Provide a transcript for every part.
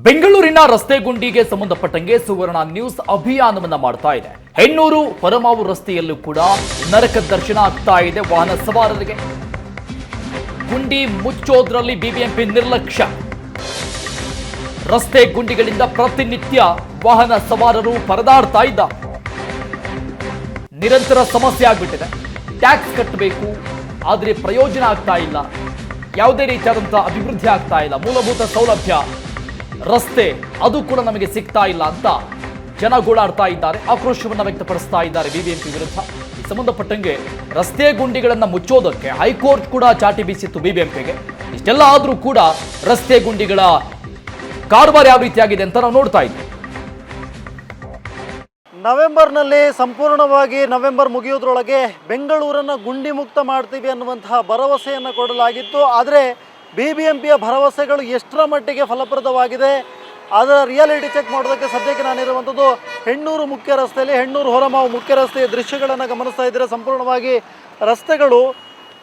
ಬೆಂಗಳೂರಿನ ರಸ್ತೆ ಗುಂಡಿಗೆ ಸಂಬಂಧಪಟ್ಟಂಗೆ ಸುವರ್ಣ ನ್ಯೂಸ್ ಅಭಿಯಾನವನ್ನ ಮಾಡ್ತಾ ಇದೆ. ಹೆಣ್ಣೂರು ಹೊರಮಾವು ರಸ್ತೆಯಲ್ಲೂ ಕೂಡ ನರಕ ದರ್ಶನ ಆಗ್ತಾ ಇದೆ. ವಾಹನ ಸವಾರರಿಗೆ ಗುಂಡಿ ಮುಚ್ಚೋದ್ರಲ್ಲಿ ಬಿಬಿಎಂಪಿ ನಿರ್ಲಕ್ಷ್ಯ. ರಸ್ತೆ ಗುಂಡಿಗಳಿಂದ ಪ್ರತಿನಿತ್ಯ ವಾಹನ ಸವಾರರು ಪರದಾಡ್ತಾ ಇದ್ದಾರೆ. ನಿರಂತರ ಸಮಸ್ಯೆ ಆಗ್ಬಿಟ್ಟಿದೆ. ಟ್ಯಾಕ್ಸ್ ಕಟ್ಟಬೇಕು, ಆದರೆ ಪ್ರಯೋಜನ ಆಗ್ತಾ ಇಲ್ಲ. ಯಾವುದೇ ರೀತಿಯಾದಂತಹ ಅಭಿವೃದ್ಧಿ ಆಗ್ತಾ ಇಲ್ಲ. ಮೂಲಭೂತ ಸೌಲಭ್ಯ, ರಸ್ತೆ ಅದು ಕೂಡ ನಮಗೆ ಸಿಗ್ತಾ ಇಲ್ಲ ಅಂತ ಜನ ಗೋಳಾಡ್ತಾ ಇದ್ದಾರೆ. ಆಕ್ರೋಶವನ್ನು ವ್ಯಕ್ತಪಡಿಸ್ತಾ ಇದ್ದಾರೆ ಬಿಬಿಎಂಪಿ ವಿರುದ್ಧ. ಈ ಸಂಬಂಧಪಟ್ಟಂಗೆ ರಸ್ತೆ ಗುಂಡಿಗಳನ್ನು ಮುಚ್ಚೋದಕ್ಕೆ ಹೈಕೋರ್ಟ್ ಕೂಡ ಚಾಟಿ ಬೀಸಿತ್ತು ಬಿಬಿಎಂಪಿಗೆ. ಇಷ್ಟೆಲ್ಲ ಆದರೂ ಕೂಡ ರಸ್ತೆ ಗುಂಡಿಗಳ ಕಾರುಬಾರ್ ಯಾವ ರೀತಿಯಾಗಿದೆ ಅಂತ ನಾವು ನೋಡ್ತಾ ಇದ್ದೀವಿ. ನವೆಂಬರ್ನಲ್ಲಿ ಸಂಪೂರ್ಣವಾಗಿ ನವೆಂಬರ್ ಮುಗಿಯೋದ್ರೊಳಗೆ ಬೆಂಗಳೂರನ್ನು ಗುಂಡಿ ಮುಕ್ತ ಮಾಡ್ತೀವಿ ಅನ್ನುವಂತಹ ಭರವಸೆಯನ್ನು ಕೊಡಲಾಗಿತ್ತು. ಆದರೆ ಬಿಬಿಎಂಪಿಯ ಭರವಸೆಗಳು ಎಷ್ಟರ ಮಟ್ಟಿಗೆ ಫಲಪ್ರದವಾಗಿದೆ ಅದರ ರಿಯಾಲಿಟಿ ಚೆಕ್ ಮಾಡೋದಕ್ಕೆ ಸದ್ಯಕ್ಕೆ ನಾನಿರುವಂಥದ್ದು ಹೆಣ್ಣೂರು ಮುಖ್ಯ ರಸ್ತೆಯಲ್ಲಿ, ಹೆಣ್ಣೂರು ಹೊರಮಾವು ಮುಖ್ಯ ರಸ್ತೆಯ ದೃಶ್ಯಗಳನ್ನು ಗಮನಿಸ್ತಾ ಇದ್ದೀರಾ. ಸಂಪೂರ್ಣವಾಗಿ ರಸ್ತೆಗಳು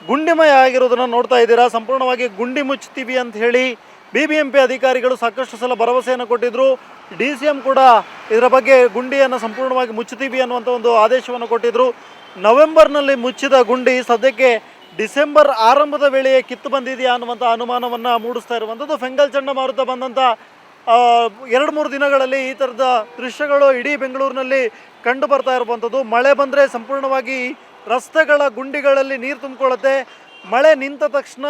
ಗುಂಡಿಮಯ ಆಗಿರೋದನ್ನು ನೋಡ್ತಾ ಇದ್ದೀರಾ. ಸಂಪೂರ್ಣವಾಗಿ ಗುಂಡಿ ಮುಚ್ತೀವಿ ಅಂತ ಹೇಳಿ ಬಿಬಿಎಂಪಿ ಅಧಿಕಾರಿಗಳು ಸಾಕಷ್ಟು ಸಲ ಭರವಸೆಯನ್ನು ಕೊಟ್ಟಿದ್ದರು. DCM ಕೂಡ ಇದರ ಬಗ್ಗೆ ಗುಂಡಿಯನ್ನು ಸಂಪೂರ್ಣವಾಗಿ ಮುಚ್ಚುತ್ತೀವಿ ಅನ್ನುವಂಥ ಒಂದು ಆದೇಶವನ್ನು ಕೊಟ್ಟಿದ್ದರು. ನವೆಂಬರ್ನಲ್ಲಿ ಮುಚ್ಚಿದ ಗುಂಡಿ ಸದ್ಯಕ್ಕೆ ಡಿಸೆಂಬರ್ ಆರಂಭದ ವೇಳೆಯೇ ಕಿತ್ತು ಬಂದಿದೆಯಾ ಅನ್ನುವಂಥ ಅನುಮಾನವನ್ನು ಮೂಡಿಸ್ತಾ ಇರುವಂಥದ್ದು. ಫೆಂಗಲ್ ಚಂಡಮಾರುತ ಬಂದಂಥ 2-3 ದಿನಗಳಲ್ಲಿ ಈ ಥರದ ದೃಶ್ಯಗಳು ಇಡೀ ಬೆಂಗಳೂರಿನಲ್ಲಿ ಕಂಡು ಬರ್ತಾ ಇರುವಂಥದ್ದು. ಮಳೆ ಬಂದರೆ ಸಂಪೂರ್ಣವಾಗಿ ರಸ್ತೆಗಳ ಗುಂಡಿಗಳಲ್ಲಿ ನೀರು ತುಂಬಿಕೊಳ್ಳುತ್ತೆ. ಮಳೆ ನಿಂತ ತಕ್ಷಣ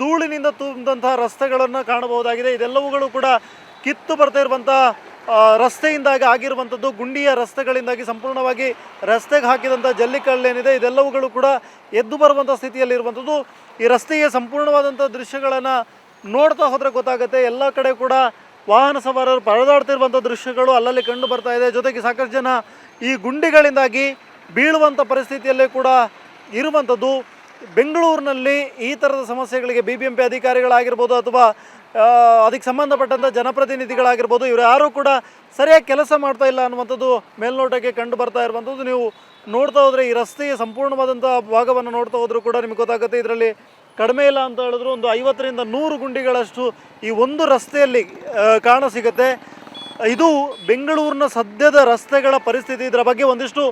ಧೂಳಿನಿಂದ ತುಂಬಿದಂಥ ರಸ್ತೆಗಳನ್ನು ಕಾಣಬಹುದಾಗಿದೆ. ಇದೆಲ್ಲವುಗಳು ಕೂಡ ಕಿತ್ತು ಬರ್ತಾ ಇರುವಂಥ ರಸ್ತೆಯಿಂದಾಗಿ ಆಗಿರುವಂಥದ್ದು. ಗುಂಡಿಯ ರಸ್ತೆಗಳಿಂದಾಗಿ ಸಂಪೂರ್ಣವಾಗಿ ರಸ್ತೆಗೆ ಹಾಕಿದಂಥ ಜಲ್ಲಿಕಲ್ಲೇನಿದೆ ಇದೆಲ್ಲವುಗಳು ಕೂಡ ಎದ್ದು ಬರುವಂಥ ಸ್ಥಿತಿಯಲ್ಲಿರುವಂಥದ್ದು. ಈ ರಸ್ತೆಯ ಸಂಪೂರ್ಣವಾದಂಥ ದೃಶ್ಯಗಳನ್ನು ನೋಡ್ತಾ ಹೋದರೆ ಗೊತ್ತಾಗುತ್ತೆ. ಎಲ್ಲ ಕಡೆ ಕೂಡ ವಾಹನ ಸವಾರರು ಪರದಾಡ್ತಿರುವಂಥ ದೃಶ್ಯಗಳು ಅಲ್ಲಲ್ಲಿ ಕಂಡು ಬರ್ತಾ ಇದೆ. ಜೊತೆಗೆ ಸಾಕಷ್ಟು ಜನ ಈ ಗುಂಡಿಗಳಿಂದಾಗಿ ಬೀಳುವಂಥ ಪರಿಸ್ಥಿತಿಯಲ್ಲೇ ಕೂಡ ಇರುವಂಥದ್ದು. ಬೆಂಗಳೂರಿನಲ್ಲಿ ಈ ಥರದ ಸಮಸ್ಯೆಗಳಿಗೆ ಬಿಬಿಎಂಪಿ ಅಧಿಕಾರಿಗಳಾಗಿರ್ಬೋದು ಅಥವಾ ಅದಕ್ಕೆ ಸಂಬಂಧಪಟ್ಟಂಥ ಜನಪ್ರತಿನಿಧಿಗಳಾಗಿರ್ಬೋದು, ಇವರು ಯಾರೂ ಕೂಡ ಸರಿಯಾಗಿ ಕೆಲಸ ಮಾಡ್ತಾ ಇಲ್ಲ ಅನ್ನುವಂಥದ್ದು ಮೇಲ್ನೋಟಕ್ಕೆ ಕಂಡು ಬರ್ತಾ ಇರುವಂಥದ್ದು. ನೀವು ನೋಡ್ತಾ ಹೋದರೆ ಈ ರಸ್ತೆಯ ಸಂಪೂರ್ಣವಾದಂಥ ಭಾಗವನ್ನು ನೋಡ್ತಾ ಹೋದರೂ ಕೂಡ ನಿಮಗೆ ಗೊತ್ತಾಗುತ್ತೆ. ಇದರಲ್ಲಿ ಕಡಿಮೆ ಇಲ್ಲ ಅಂತ ಹೇಳಿದ್ರು ಒಂದು 50ರಿಂದ 100 ಗುಂಡಿಗಳಷ್ಟು ಈ ಒಂದು ರಸ್ತೆಯಲ್ಲಿ ಕಾಣಸಿಗುತ್ತೆ. ಇದು ಬೆಂಗಳೂರಿನ ಸದ್ಯದ ರಸ್ತೆಗಳ ಪರಿಸ್ಥಿತಿ. ಇದರ ಬಗ್ಗೆ ಒಂದಿಷ್ಟು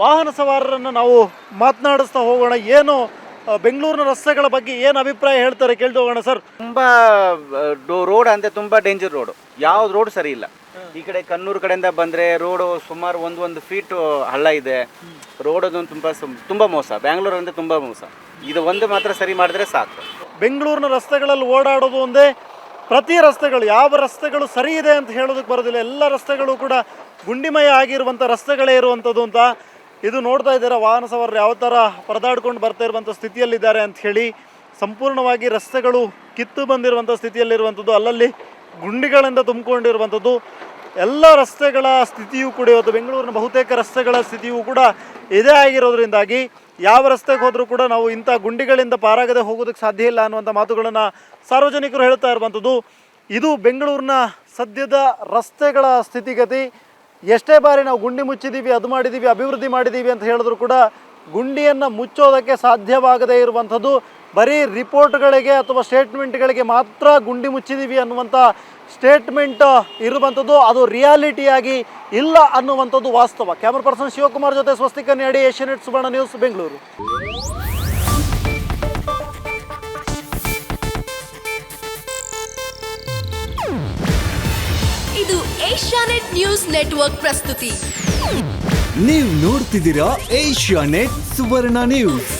ವಾಹನ ಸವಾರರನ್ನು ನಾವು ಮಾತನಾಡಿಸ್ತಾ ಹೋಗೋಣ. ಏನು ಬೆಂಗಳೂರಿನ ರಸ್ತೆಗಳ ಬಗ್ಗೆ ಏನು ಅಭಿಪ್ರಾಯ ಹೇಳ್ತಾರೆ ಕೇಳ್ತಾ ಹೋಗೋಣ. ಸರ್, ತುಂಬ ರೋಡ್ ಅಂದರೆ ತುಂಬ ಡೇಂಜರ್ ರೋಡು. ಯಾವ್ದು ರೋಡ್ ಸರಿ ಇಲ್ಲ. ಈ ಕಡೆ ಕಣ್ಣೂರು ಕಡೆಯಿಂದ ಬಂದರೆ ರೋಡು ಸುಮಾರು ಒಂದು ಫೀಟ್ ಹಳ್ಳ ಇದೆ. ರೋಡದು ತುಂಬ ಮೋಸ. ಬ್ಯಾಂಗ್ಳೂರು ಅಂದರೆ ತುಂಬ ಮೋಸ. ಇದು ಒಂದು ಮಾತ್ರ ಸರಿ ಮಾಡಿದ್ರೆ ಸಾಕು. ಬೆಂಗಳೂರಿನ ರಸ್ತೆಗಳಲ್ಲಿ ಓಡಾಡೋದು ಒಂದೇ. ಪ್ರತಿ ರಸ್ತೆಗಳು, ಯಾವ ರಸ್ತೆಗಳು ಸರಿ ಇದೆ ಅಂತ ಹೇಳೋದಕ್ಕೆ ಬರೋದಿಲ್ಲ. ಎಲ್ಲ ರಸ್ತೆಗಳು ಕೂಡ ಗುಂಡಿಮಯ ಆಗಿರುವಂಥ ರಸ್ತೆಗಳೇ ಇರುವಂಥದ್ದು ಅಂತ ಇದು ನೋಡ್ತಾ ಇದ್ದೀರಾ. ವಾಹನ ಸವಾರರು ಯಾವ ಥರ ಪರದಾಡ್ಕೊಂಡು ಬರ್ತಾ ಇರುವಂಥ ಸ್ಥಿತಿಯಲ್ಲಿದ್ದಾರೆ ಅಂತ ಹೇಳಿ. ಸಂಪೂರ್ಣವಾಗಿ ರಸ್ತೆಗಳು ಕಿತ್ತು ಬಂದಿರುವಂಥ ಸ್ಥಿತಿಯಲ್ಲಿರುವಂಥದ್ದು, ಅಲ್ಲಲ್ಲಿ ಗುಂಡಿಗಳಿಂದ ತುಂಬಿಕೊಂಡಿರುವಂಥದ್ದು. ಎಲ್ಲ ರಸ್ತೆಗಳ ಸ್ಥಿತಿಯೂ ಕೂಡ ಇವತ್ತು ಬೆಂಗಳೂರಿನ ಬಹುತೇಕ ರಸ್ತೆಗಳ ಸ್ಥಿತಿಯೂ ಕೂಡ ಇದೇ ಆಗಿರೋದ್ರಿಂದಾಗಿ ಯಾವ ರಸ್ತೆಗೆ ಹೋದರೂ ಕೂಡ ನಾವು ಇಂಥ ಗುಂಡಿಗಳಿಂದ ಪಾರಾಗದೆ ಹೋಗೋದಕ್ಕೆ ಸಾಧ್ಯ ಇಲ್ಲ ಅನ್ನುವಂಥ ಮಾತುಗಳನ್ನು ಸಾರ್ವಜನಿಕರು ಹೇಳ್ತಾ ಇರುವಂಥದ್ದು. ಇದು ಬೆಂಗಳೂರಿನ ಸದ್ಯದ ರಸ್ತೆಗಳ ಸ್ಥಿತಿಗತಿ. ಎಷ್ಟೇ ಬಾರಿ ನಾವು ಗುಂಡಿ ಮುಚ್ಚಿದ್ದೀವಿ, ಅದು ಮಾಡಿದ್ದೀವಿ, ಅಭಿವೃದ್ಧಿ ಮಾಡಿದ್ದೀವಿ ಅಂತ ಹೇಳಿದ್ರು ಕೂಡ ಗುಂಡಿಯನ್ನು ಮುಚ್ಚೋದಕ್ಕೆ ಸಾಧ್ಯವಾಗದೇ ಇರುವಂಥದ್ದು. ಬರೀ ರಿಪೋರ್ಟ್ಗಳಿಗೆ ಅಥವಾ ಸ್ಟೇಟ್ಮೆಂಟ್ಗಳಿಗೆ ಮಾತ್ರ ಗುಂಡಿ ಮುಚ್ಚಿದ್ದೀವಿ ಅನ್ನುವಂಥ ಸ್ಟೇಟ್ಮೆಂಟ್ ಇರುವಂಥದ್ದು. ಅದು ರಿಯಾಲಿಟಿಯಾಗಿ ಇಲ್ಲ ಅನ್ನುವಂಥದ್ದು ವಾಸ್ತವ. ಕ್ಯಾಮರಾ ಪರ್ಸನ್ ಶಿವಕುಮಾರ್ ಜೊತೆ ಸ್ವಸ್ತಿಕ ನ್ಯಾಡಿ, ಏಷ್ಯಾನೆಟ್ ಸುವರ್ಣ ನ್ಯೂಸ್, ಬೆಂಗಳೂರು. ಇದು ಏಷ್ಯಾನೆಟ್ ನ್ಯೂಸ್ ನೆಟ್ವರ್ಕ್ ಪ್ರಸ್ತುತಿ. ನೀವು ನೋಡ್ತಿದ್ದೀರಾ ಏಷ್ಯಾನೆಟ್ ಸುವರ್ಣ ನ್ಯೂಸ್.